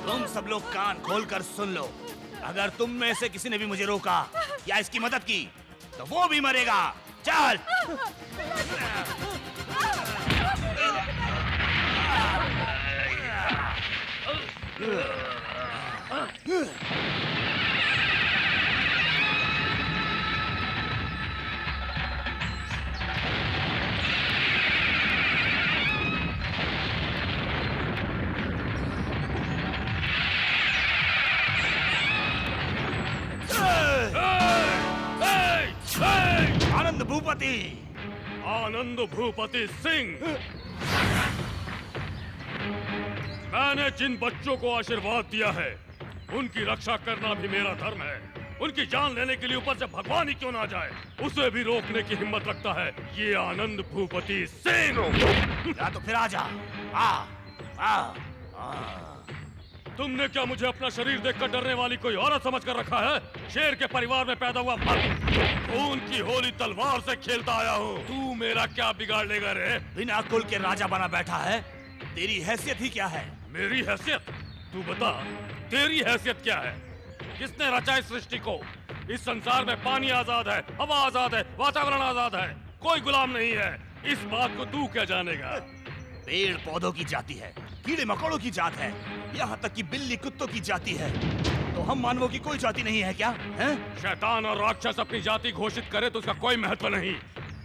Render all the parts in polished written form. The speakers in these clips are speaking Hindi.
तुम सब लोग कान खोलकर सुन लो। अगर तुम में से किसी ने भी मुझे रोका या इसकी मदद की तो वो भी मरेगा। चल। आनंद भूपति, आनंद भूपति सिंह, मैंने जिन बच्चों को आशीर्वाद दिया है उनकी रक्षा करना भी मेरा धर्म है। उनकी जान लेने के लिए ऊपर से भगवान ही क्यों ना जाए, उसे भी रोकने की हिम्मत रखता है ये आनंद भूपति सिंह। या तो फिर आजा। तुमने क्या मुझे अपना शरीर देखकर डरने वाली कोई औरत समझ कर रखा है? शेर के परिवार में पैदा हुआ मर्द, खून की होली तलवार से खेलता आया हूँ। तू मेरा क्या बिगाड़ लेगा रे? बिना कुल के राजा बना बैठा है, तेरी हैसियत ही क्या है? मेरी हैसियत? तू बता, तेरी हैसियत क्या है? किसने रचा इस सृष्टि को? इस संसार में पानी आजाद है, हवा आजाद है, वातावरण आजाद है, कोई गुलाम नहीं है। इस बात को तू क्या जानेगा? पेड़ पौधों की जाति है, कीड़े मकोड़ों की जात है, यहाँ तक कि बिल्ली कुत्तों की जाति है, तो हम मानवों की कोई जाति नहीं है क्या? हैं? शैतान और राक्षस अपनी जाति घोषित करे तो उसका कोई महत्व नहीं।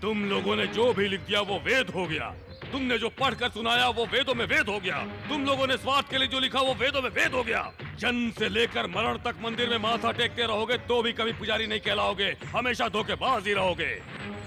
तुम लोगों ने जो भी लिख दिया वो वेद हो गया। तुमने जो पढ़कर सुनाया वो वेदों में वेद हो गया। तुम लोगों ने स्वार्थ के लिए जो लिखा वो वेदों में वेद हो गया। जन्म से लेकर मरण तक मंदिर में माथा टेकते रहोगे तो भी कभी पुजारी नहीं कहलाओगे, हमेशा धोखेबाज ही रहोगे।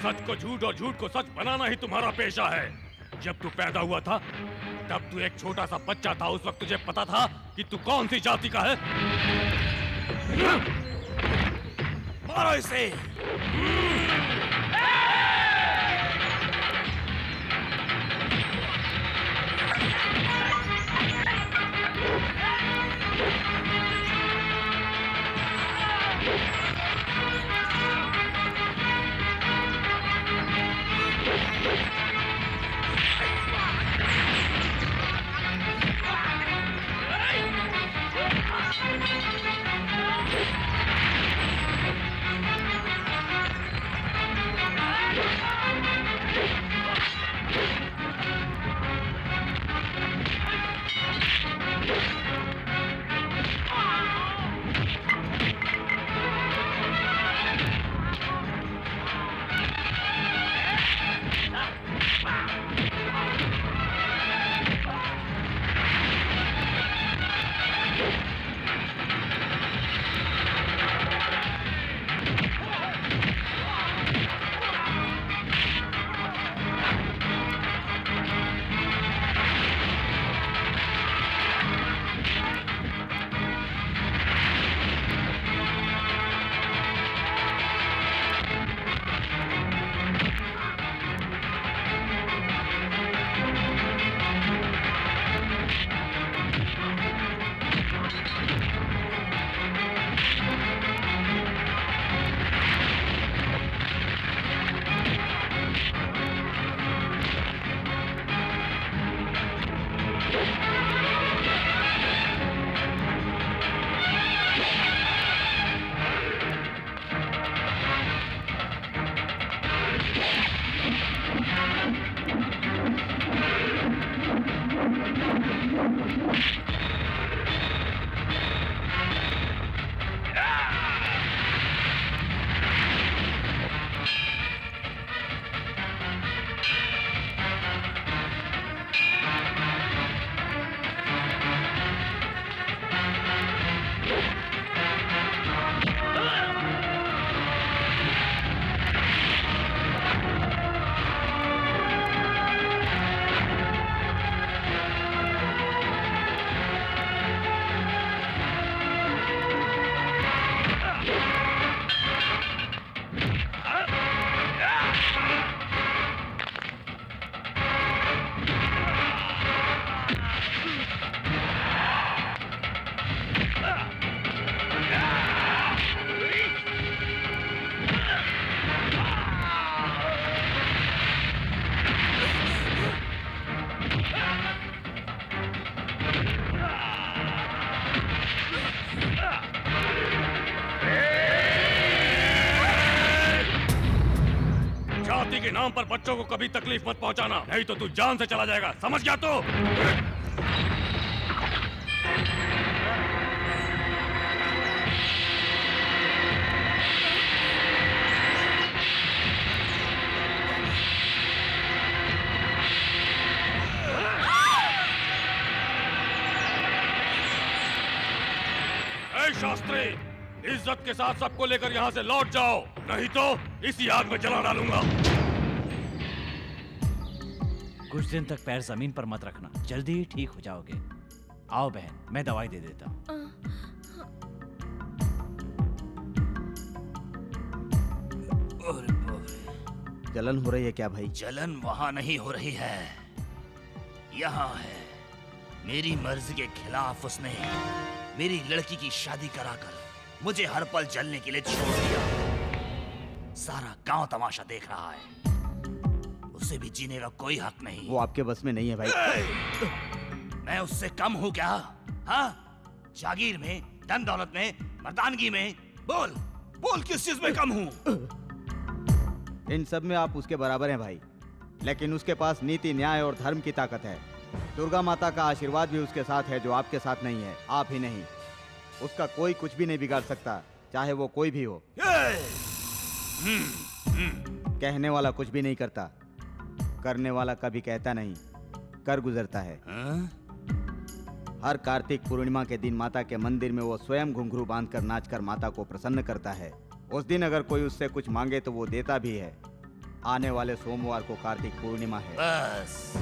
सच को झूठ और झूठ को सच बनाना ही तुम्हारा पेशा है। जब तू पैदा हुआ था तब तू एक छोटा सा बच्चा था, उस वक्त तुझे पता था कि तू कौन सी जाति का है? मारो इसे। जाति के नाम पर बच्चों को कभी तकलीफ मत पहुंचाना, नहीं तो तू जान से चला जाएगा, समझ गया तो? शास्त्री, इज्जत के साथ सबको लेकर यहाँ से लौट जाओ, नहीं तो इसी आग में जला डालूंगा। कुछ दिन तक पैर जमीन पर मत रखना, जल्दी ही ठीक हो जाओगे। आओ बहन, मैं दवाई दे देता हूँ। जलन हो रही है क्या भाई? जलन वहां नहीं हो रही है, यहाँ है। मेरी मर्जी के खिलाफ उसने मेरी लड़की की शादी कराकर मुझे हर पल जलने के लिए छोड़ दिया। सारा गांव तमाशा देख रहा है, उसे भी जीने का कोई हक नहीं। वो आपके बस में नहीं है भाई। मैं उससे कम हूँ क्या? हाँ, जागीर में, धन दौलत में, मर्दानगी में, बोल बोल किस चीज में कम हूँ? इन सब में आप उसके बराबर हैं भाई, लेकिन उसके पास नीति, न्याय और धर्म की ताकत है। दुर्गा माता का आशीर्वाद भी उसके साथ है, जो आपके साथ नहीं है। आप ही नहीं, उसका कोई कुछ भी नहीं बिगाड़ सकता, चाहे वो कोई भी हो। कहने वाला कुछ भी नहीं करता, करने वाला कभी कहता नहीं, कर गुजरता है। हर कार्तिक पूर्णिमा के दिन माता के मंदिर में वो स्वयं घुंघरू बांधकर नाचकर माता को प्रसन्न करता है। उस दिन अगर कोई उससे कुछ मांगे तो वो देता भी है। आने वाले सोमवार को कार्तिक पूर्णिमा है। बस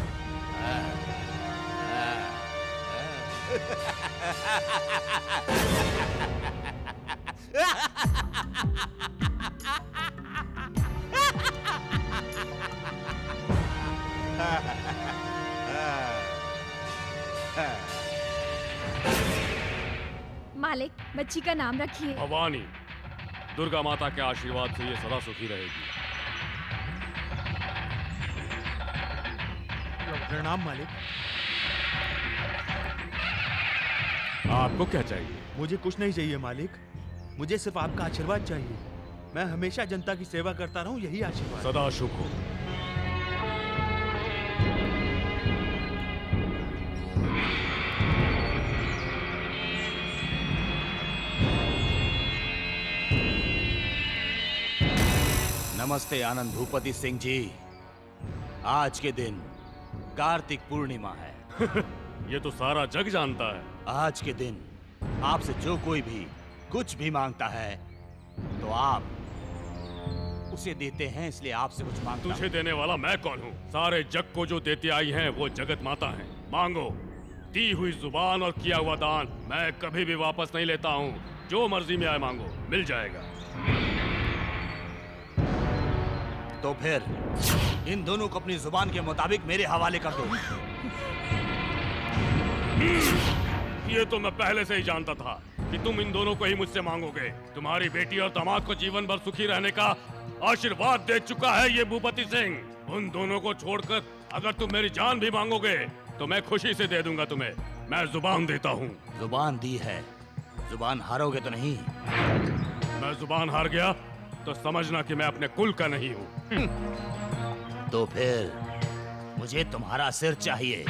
मालिक, बच्ची का नाम रखिए। भवानी, दुर्गा माता के आशीर्वाद से ये सदा सुखी रहेगी। प्रणाम मालिक। आपको क्या चाहिए? मुझे कुछ नहीं चाहिए मालिक, मुझे सिर्फ आपका आशीर्वाद चाहिए। मैं हमेशा जनता की सेवा करता रहूं, यही आशीर्वाद। सदा शुभ हो। नमस्ते आनंद भूपति सिंह जी। आज के दिन कार्तिक पूर्णिमा है। ये तो सारा जग जानता है। आज के दिन आपसे जो कोई भी कुछ भी मांगता है तो आप उसे देते हैं, इसलिए आपसे कुछ मांगता तुझे देने वाला मैं कौन हूँ? सारे जग को जो देते आई हैं वो जगत माता है। मांगो। दी हुई जुबान और किया हुआ दान मैं कभी भी वापस नहीं लेता हूँ। जो मर्जी में आए मांगो, मिल जाएगा। तो फिर इन दोनों को अपनी जुबान के मुताबिक मेरे हवाले कर दो। ये तो मैं पहले से ही जानता था कि तुम इन दोनों को ही मुझसे मांगोगे। तुम्हारी बेटी और दामाद को जीवन भर सुखी रहने का आशीर्वाद दे चुका है ये भूपति सिंह। उन दोनों को छोड़कर अगर तुम मेरी जान भी मांगोगे तो मैं खुशी से दे दूंगा तुम्हें। मैं जुबान देता हूँ। जुबान दी है, जुबान हारोगे तो नहीं। मैं जुबान हार गया तो समझना कि मैं अपने कुल का नहीं हूँ। तो फिर मुझे तुम्हारा सिर चाहिए।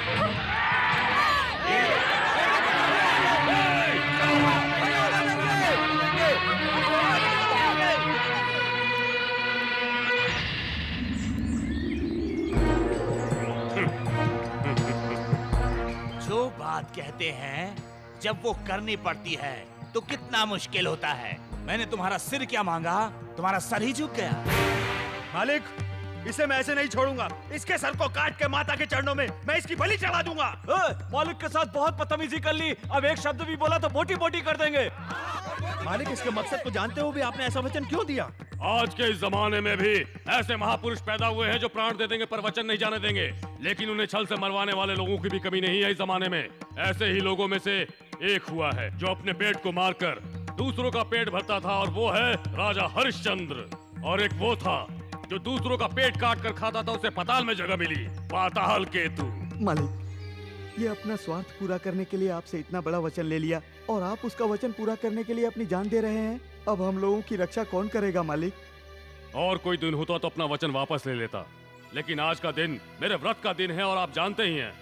जो बात कहते हैं जब वो करनी पड़ती है तो कितना मुश्किल होता है। मैंने तुम्हारा सिर क्या मांगा, तुम्हारा सर ही झुक गया। मालिक, इसे मैं ऐसे नहीं छोड़ूंगा। इसके सर को काट के माता के चरणों में मैं इसकी बलि चढ़ा दूंगा। मालिक के साथ बहुत बदतमीजी कर ली, अब एक शब्द भी बोला तो बोटी बोटी कर देंगे। मालिक, इसके मकसद को जानते हुए भी आपने ऐसा वचन क्यों दिया? आज के इस जमाने में भी ऐसे महापुरुष पैदा हुए हैं जो प्राण दे देंगे पर वचन नहीं जाने देंगे। लेकिन उन्हें छल से मरवाने वाले लोगों की भी कमी नहीं है इस जमाने में। ऐसे ही लोगों में से एक हुआ है जो अपने पेट को मारकर दूसरों का पेट भरता था, और वो है राजा हरिश्चंद्र। और एक वो था जो दूसरों का पेट काट कर खाता था, उसे पाताल में जगह मिली, पाताल केतु। मालिक, ये अपना स्वार्थ पूरा करने के लिए आपसे इतना बड़ा वचन ले लिया और आप उसका वचन पूरा करने के लिए अपनी जान दे रहे हैं। अब हम लोगों की रक्षा कौन करेगा मालिक? और कोई दिन होता तो अपना वचन वापस ले लेता, लेकिन आज का दिन मेरे व्रत का दिन है और आप जानते ही हैं,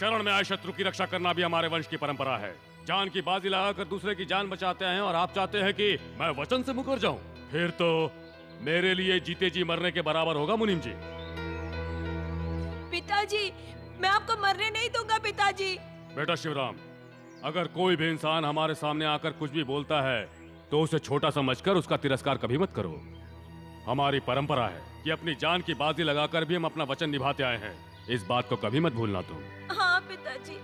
शरण में आए शत्रु की रक्षा करना भी हमारे वंश की परंपरा है। जान की बाजी लगाकर दूसरे की जान बचाते हैं और आप चाहते हैं कि मैं वचन से मुकर जाऊं? फिर तो मेरे लिए जीते जी मरने के बराबर होगा मुनीम जी। पिताजी, मैं आपको मरने नहीं दूंगा पिताजी। बेटा शिवराम, अगर कोई भी इंसान हमारे सामने आकर कुछ भी बोलता है तो उसे छोटा समझकर उसका तिरस्कार कभी मत करो। हमारी परंपरा है कि अपनी जान की बाजी लगाकर भी हम अपना वचन निभाते आए हैं। इस बात को कभी मत भूलना तुम। हाँ पिताजी।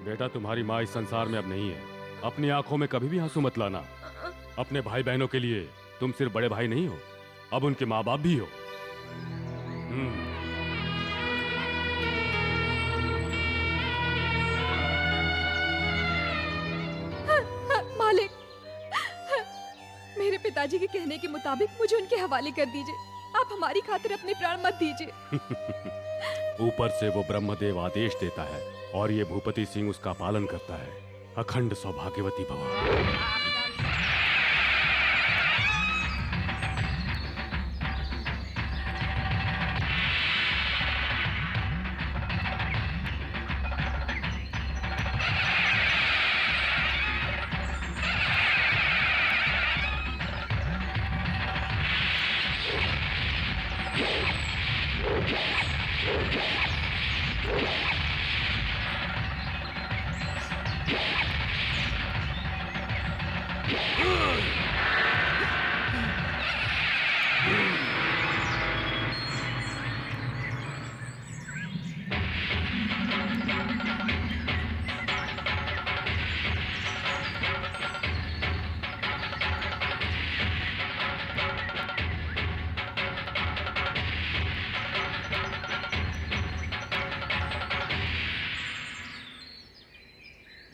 बेटा, तुम्हारी माँ इस संसार में अब नहीं है। अपनी आंखों में कभी भी आंसू मत लाना। अपने भाई बहनों के लिए तुम सिर्फ बड़े भाई नहीं हो, अब उनके माँ बाप भी हो। मालिक, मेरे पिताजी के कहने के मुताबिक मुझे उनके हवाले कर दीजिए। आप हमारी खातिर अपने प्राण मत दीजिए। ऊपर से वो ब्रह्मदेव आदेश देता है और ये भूपति सिंह उसका पालन करता है। अखंड सौभाग्यवती भव।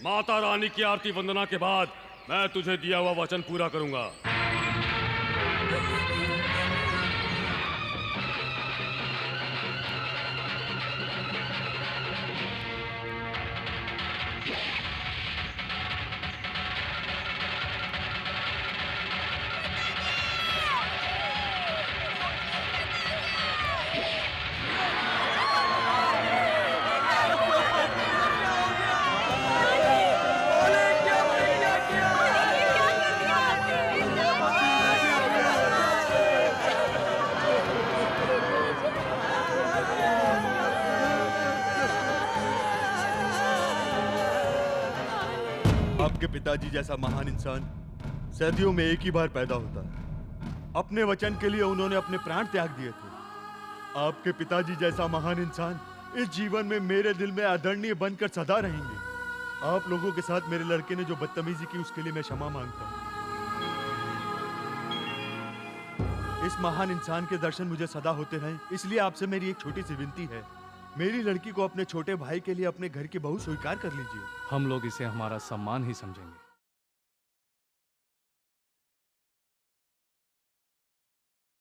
माता रानी की आरती वंदना के बाद मैं तुझे दिया हुआ वचन पूरा करूंगा। आपके पिताजी जैसा महान इंसान सदियों में एक ही बार पैदा होता है। अपने वचन के लिए उन्होंने अपने प्राण त्याग दिए थे। आपके पिताजी जैसा महान इंसान इस जीवन में मेरे दिल में आदरणीय बनकर सदा रहेंगे। आप लोगों के साथ मेरे लड़के ने जो बदतमीजी की उसके लिए मैं क्षमा मांगता हूँ। इस महान इंसान के दर्शन मुझे सदा होते रहें, इसलिए आपसे मेरी एक छोटी सी विनती है। मेरी लड़की को अपने छोटे भाई के लिए अपने घर की बहू स्वीकार कर लीजिए। हम लोग इसे हमारा सम्मान ही समझेंगे।